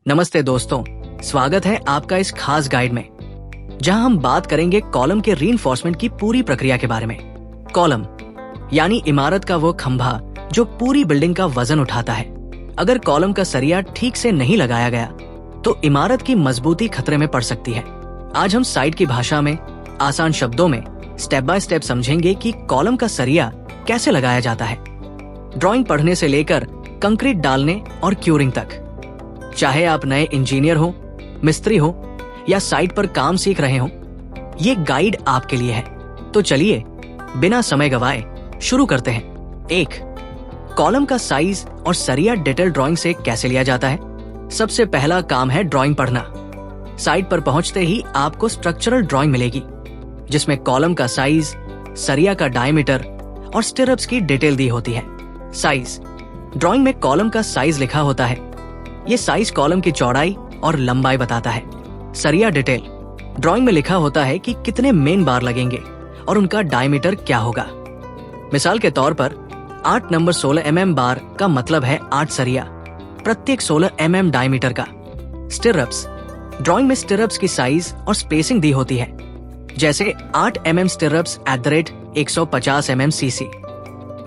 नमस्ते दोस्तों, स्वागत है आपका इस खास गाइड में, जहां हम बात करेंगे कॉलम के रीइंफोर्समेंट की पूरी प्रक्रिया के बारे में। कॉलम यानी इमारत का वो खंभा जो पूरी बिल्डिंग का वजन उठाता है। अगर कॉलम का सरिया ठीक से नहीं लगाया गया तो इमारत की मजबूती खतरे में पड़ सकती है। आज हम साइट की भाषा में आसान शब्दों में स्टेप बाय स्टेप समझेंगे कि कॉलम का सरिया कैसे लगाया जाता है, ड्राइंग पढ़ने से लेकर कंक्रीट डालने और क्यूरिंग तक। चाहे आप नए इंजीनियर हो, मिस्त्री हो या साइट पर काम सीख रहे हो, ये गाइड आपके लिए है। तो चलिए बिना समय गवाए शुरू करते हैं। 1. कॉलम का साइज और सरिया डिटेल ड्राइंग से कैसे लिया जाता है। सबसे पहला काम है ड्राइंग पढ़ना। साइट पर पहुंचते ही आपको स्ट्रक्चरल ड्राइंग मिलेगी, जिसमें कॉलम का साइज, सरिया का डायमीटर और स्टिरअप्स की डिटेल दी होती है। साइज ड्राइंग में कॉलम का साइज लिखा होता है। ये साइज कॉलम की चौड़ाई और लंबाई बताता है। सरिया डिटेल ड्राइंग में लिखा होता है कि कितने मेन बार लगेंगे और उनका डायमीटर क्या होगा। मिसाल के तौर पर 8 नंबर 16 mm बार का मतलब है 8 सरिया, प्रत्येक 16 mm डायमीटर का। स्टिरअप्स ड्राइंग में स्टिरअप्स की साइज और स्पेसिंग दी होती है, जैसे 8 mm स्टिरअप्स @150 mm cc।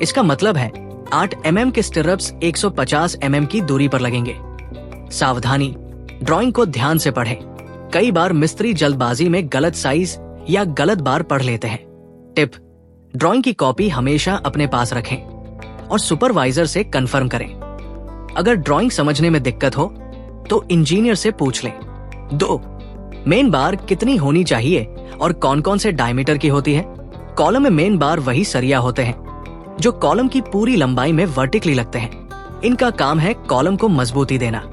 इसका मतलब है 8 mm के स्टिरअप्स 150 mm की दूरी पर लगेंगे। सावधानी, ड्राइंग को ध्यान से पढ़ें। कई बार मिस्त्री जल्दबाजी में गलत साइज या गलत बार पढ़ लेते हैं। टिप: ड्राइंग की कॉपी हमेशा अपने पास रखें और सुपरवाइजर से कंफर्म करें। अगर ड्राइंग समझने में दिक्कत हो तो इंजीनियर से पूछ लें। 2. मेन बार कितनी होनी चाहिए और कौन कौन से डायमीटर की होती है। कॉलम में मेन बार वही सरिया होते हैं जो कॉलम की पूरी लंबाई में वर्टिकली लगते हैं। इनका काम है कॉलम को मजबूती देना।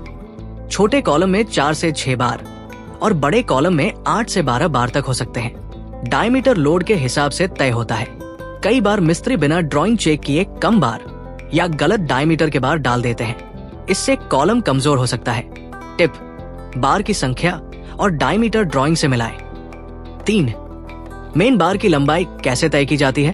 छोटे कॉलम में 4 से 6 बार और बड़े कॉलम में 8 से 12 बार तक हो सकते हैं। डायमीटर लोड के हिसाब से तय होता है। कई बार मिस्त्री बिना ड्राइंग चेक किए कम बार या गलत डायमीटर के बार डाल देते हैं। इससे कॉलम कमजोर हो सकता है। टिप: बार की संख्या और डायमीटर ड्राइंग से मिलाएं। 3. मेन बार की लंबाई कैसे तय की जाती है।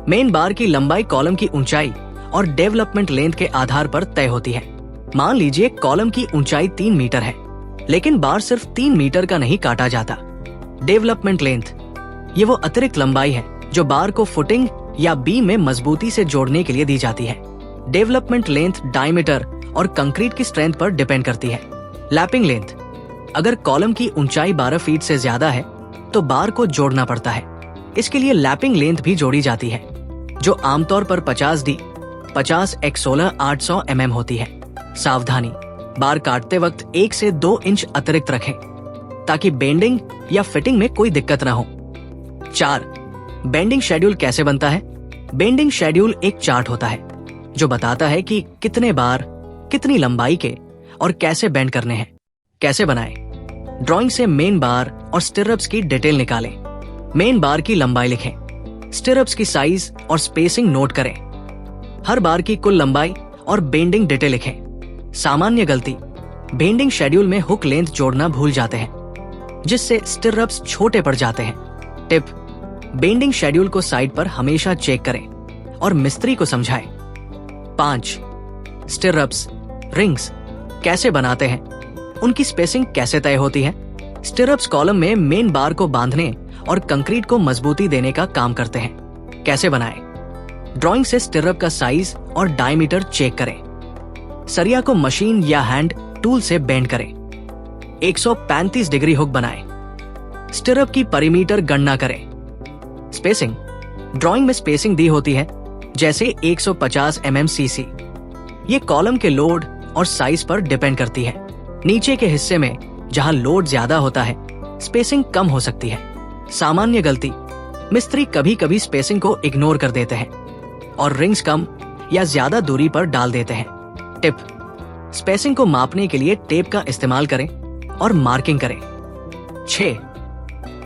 मेन बार की लंबाई कॉलम की ऊंचाई और डेवलपमेंट लेंथ के आधार पर तय होती है। मान लीजिए कॉलम की ऊंचाई 3 मीटर है, लेकिन बार सिर्फ 3 मीटर का नहीं काटा जाता। डेवलपमेंट लेंथ ये वो अतिरिक्त लंबाई है जो बार को फुटिंग या बीम में मजबूती से जोड़ने के लिए दी जाती है। डेवलपमेंट लेंथ डायमीटर और कंक्रीट की स्ट्रेंथ पर डिपेंड करती है। लैपिंग लेंथ अगर कॉलम की ऊंचाई 12 फीट से ज्यादा है तो बार को जोड़ना पड़ता है। इसके लिए लैपिंग लेंथ भी जोड़ी जाती है, जो आमतौर पर 50D 50x16 800 mm होती है। सावधानी, बार काटते वक्त 1 से 2 इंच अतिरिक्त रखें ताकि बेंडिंग या फिटिंग में कोई दिक्कत ना हो। 4. बेंडिंग शेड्यूल कैसे बनता है। बेंडिंग शेड्यूल एक चार्ट होता है जो बताता है कि कितने बार, कितनी लंबाई के और कैसे बेंड करने हैं। कैसे बनाएं? ड्राइंग से मेन बार और स्टिरअप्स की डिटेल निकालें। मेन बार की लंबाई लिखें। स्टिरअप्स की साइज और स्पेसिंग नोट करें। हर बार की कुल लंबाई और बेंडिंग डिटेल लिखें। सामान्य गलती: बेंडिंग शेड्यूल में हुक लेंथ जोड़ना भूल जाते हैं, जिससे स्टिरअप्स छोटे पड़ जाते हैं। टिप: बेंडिंग शेड्यूल को साइट पर हमेशा चेक करें और मिस्त्री को समझाएं। 5. स्टिरअप्स रिंग्स कैसे बनाते हैं, उनकी स्पेसिंग कैसे तय होती है। स्टिरअप्स कॉलम में मेन बार को बांधने और कंक्रीट को मजबूती देने का काम करते हैं। कैसे बनाएं? ड्राइंग से स्टिरअप का साइज और डायमीटर चेक करें। सरिया को मशीन या हैंड टूल से बेंड करें। 135 डिग्री हुक बनाएं। स्टिरअप की परिमीटर गणना करें। स्पेसिंग ड्राइंग में स्पेसिंग दी होती है, जैसे 150 mm cc। ये कॉलम के लोड और साइज पर डिपेंड करती है। नीचे के हिस्से में जहां लोड ज्यादा होता है, स्पेसिंग कम हो सकती है। सामान्य गलती: मिस्त्री कभी कभी स्पेसिंग को इग्नोर कर देते हैं और रिंग्स कम या ज्यादा दूरी पर डाल देते हैं। टिप: स्पेसिंग को मापने के लिए टेप का इस्तेमाल करें और मार्किंग करें। 6.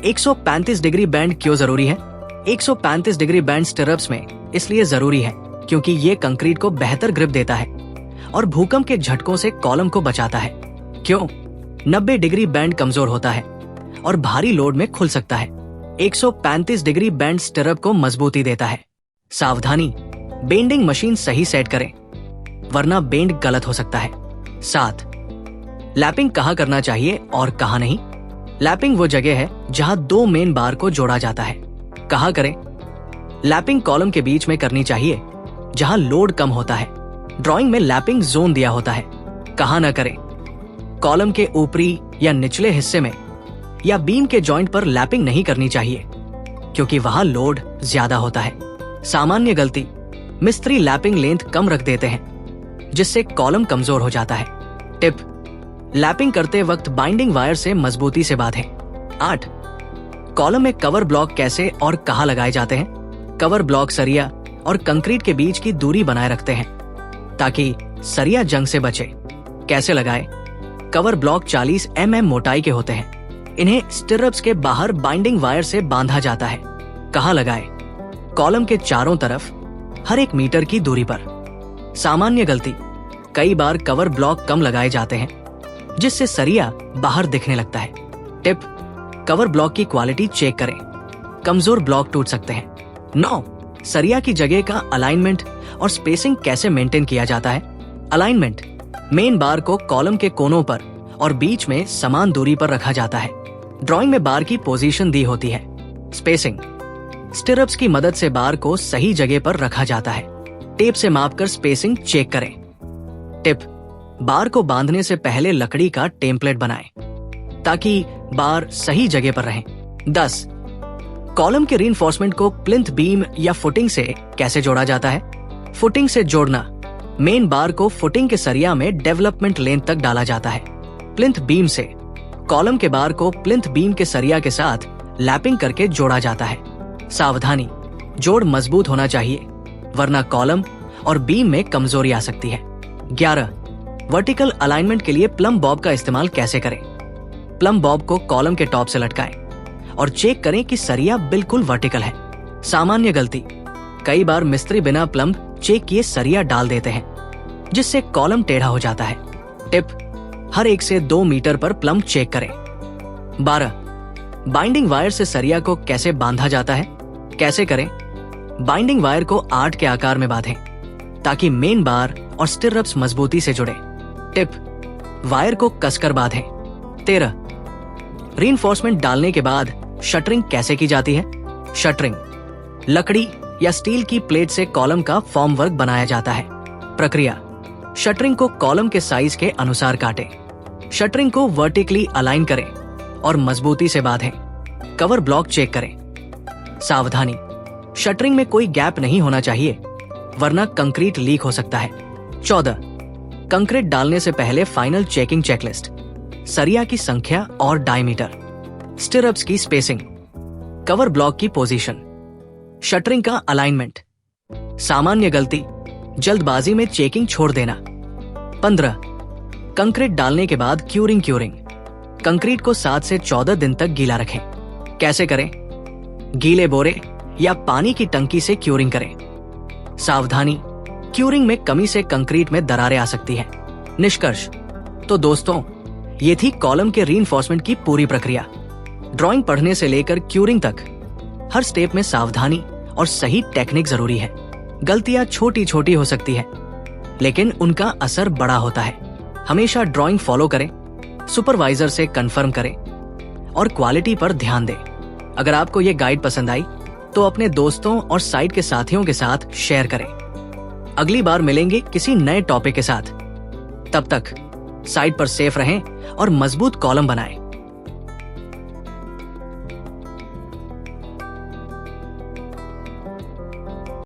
135 डिग्री बैंड क्यों जरूरी है। 135 डिग्री बैंड स्टिरअप्स में इसलिए जरूरी है क्योंकि ये कंक्रीट को बेहतर ग्रिप देता है और भूकंप के झटकों से कॉलम को बचाता है। क्यों? 90 डिग्री बैंड कमजोर होता है और भारी लोड में खुल सकता है। 135 डिग्री बैंड स्टिरअप को मजबूती देता है। सावधानी, बेंडिंग मशीन सही सेट करें वरना बेंड गलत हो सकता है। 7. लैपिंग कहाँ करना चाहिए और कहाँ नहीं? लैपिंग वो जगह है जहां दो मेन बार को जोड़ा जाता है। कहाँ करें? लैपिंग कॉलम के बीच में करनी चाहिए जहां लोड कम होता है। ड्राइंग में लैपिंग जोन दिया होता है। कहाँ न करें? कॉलम के ऊपरी या निचले हिस्से में या बीम के जॉइंट पर लैपिंग नहीं करनी चाहिए क्योंकि वहां लोड ज्यादा होता है। सामान्य गलती, मिस्त्री लैपिंग लेंथ कम रख देते हैं जिससे कॉलम कमजोर हो जाता है। टिप, लैपिंग करते वक्त बाइंडिंग वायर से मजबूती से बांधें। 8. कॉलम में कवर ब्लॉक कैसे और कहां लगाए जाते हैं? कवर ब्लॉक सरिया और कंक्रीट के बीच की दूरी बनाए रखते हैं ताकि सरिया जंग से बचे। कैसे लगाए? कवर ब्लॉक 40 mm मोटाई के होते हैं। इन्हें स्टिरअप्स के बाहर बाइंडिंग वायर से बांधा जाता है। कहां लगाए? कॉलम के चारों तरफ हर 1 मीटर की दूरी पर। सामान्य गलती, कई बार कवर ब्लॉक कम लगाए जाते हैं जिससे सरिया बाहर दिखने लगता है। टिप, कवर ब्लॉक की क्वालिटी चेक करें, कमजोर ब्लॉक टूट सकते हैं। 9. सरिया की जगह का अलाइनमेंट और स्पेसिंग कैसे मेंटेन किया जाता है? अलाइनमेंट, मेन बार को कॉलम के कोनों पर और बीच में समान दूरी पर रखा जाता है। ड्राइंग में बार की पोजीशन दी होती है। स्पेसिंग, स्टिरअप्स की मदद से बार को सही जगह पर रखा जाता है। टेप से मापकर स्पेसिंग चेक करें। टिप, बार को बांधने से पहले लकड़ी का टेम्पलेट बनाएं ताकि बार सही जगह पर रहें। 10. कॉलम के रीइंफोर्समेंट को प्लिंथ बीम या फुटिंग से कैसे जोड़ा जाता है? फुटिंग से जोड़ना, मेन बार को फुटिंग के सरिया में डेवलपमेंट लेंथ तक डाला जाता है। प्लिंथ बीम से कॉलम के बार को प्लिंथ बीम के सरिया के साथ लैपिंग करके जोड़ा जाता है। सावधानी, जोड़ मजबूत होना चाहिए वरना कॉलम और बीम में कमजोरी आ सकती है। 11. वर्टिकल अलाइनमेंट के लिए प्लम बॉब का इस्तेमाल कैसे करें? प्लम बॉब को कॉलम के टॉप से लटकाएं और चेक करें कि सरिया बिल्कुल वर्टिकल है। सामान्य गलती, कई बार मिस्त्री बिना प्लम चेक किए सरिया डाल देते हैं जिससे कॉलम टेढ़ा हो जाता है। टिप, हर 1 से 2 मीटर पर प्लम चेक करें। 12. बाइंडिंग वायर से सरिया को कैसे बांधा जाता है? कैसे करें? बाइंडिंग वायर को 8 के आकार में बांधें ताकि मेन बार और स्टिरअप्स मजबूती से जुड़े। टिप, वायर को कसकर बांधें। 13. रीइंफोर्समेंट डालने के बाद शटरिंग कैसे की जाती है? शटरिंग, लकड़ी या स्टील की प्लेट से कॉलम का फॉर्म वर्क बनाया जाता है। प्रक्रिया, शटरिंग को कॉलम के साइज के अनुसार काटें। शटरिंग को वर्टिकली अलाइन करें और मजबूती से बांधें। कवर ब्लॉक चेक करें। सावधानी, शटरिंग में कोई गैप नहीं होना चाहिए वरना कंक्रीट लीक हो सकता है। 14. कंक्रीट डालने से पहले फाइनल चेकिंग चेकलिस्ट, सरिया की संख्या और डायमीटर, स्टिरअप्स की स्पेसिंग, कवर ब्लॉक की पोजीशन, शटरिंग का अलाइनमेंट। सामान्य गलती, जल्दबाजी में चेकिंग छोड़ देना। 15. कंक्रीट डालने के बाद क्यूरिंग। कंक्रीट को 7 से 14 दिन तक गीला रखें। कैसे करें? गीले बोरे या पानी की टंकी से क्यूरिंग करें। सावधानी, क्यूरिंग में कमी से कंक्रीट में दरारें आ सकती हैं। निष्कर्ष, तो दोस्तों, ये थी कॉलम के रीइंफोर्समेंट की पूरी प्रक्रिया। ड्राइंग पढ़ने से लेकर क्यूरिंग तक हर स्टेप में सावधानी और सही टेक्निक जरूरी है। गलतियां छोटी छोटी हो सकती है लेकिन उनका असर बड़ा होता है। हमेशा ड्राइंग फॉलो करें, सुपरवाइजर से कंफर्म करें और क्वालिटी पर ध्यान दें। अगर आपको ये गाइड पसंद आई तो अपने दोस्तों और साइट के साथियों के साथ शेयर करें। अगली बार मिलेंगे किसी नए टॉपिक के साथ। तब तक साइट पर सेफ रहें और मजबूत कॉलम बनाएं।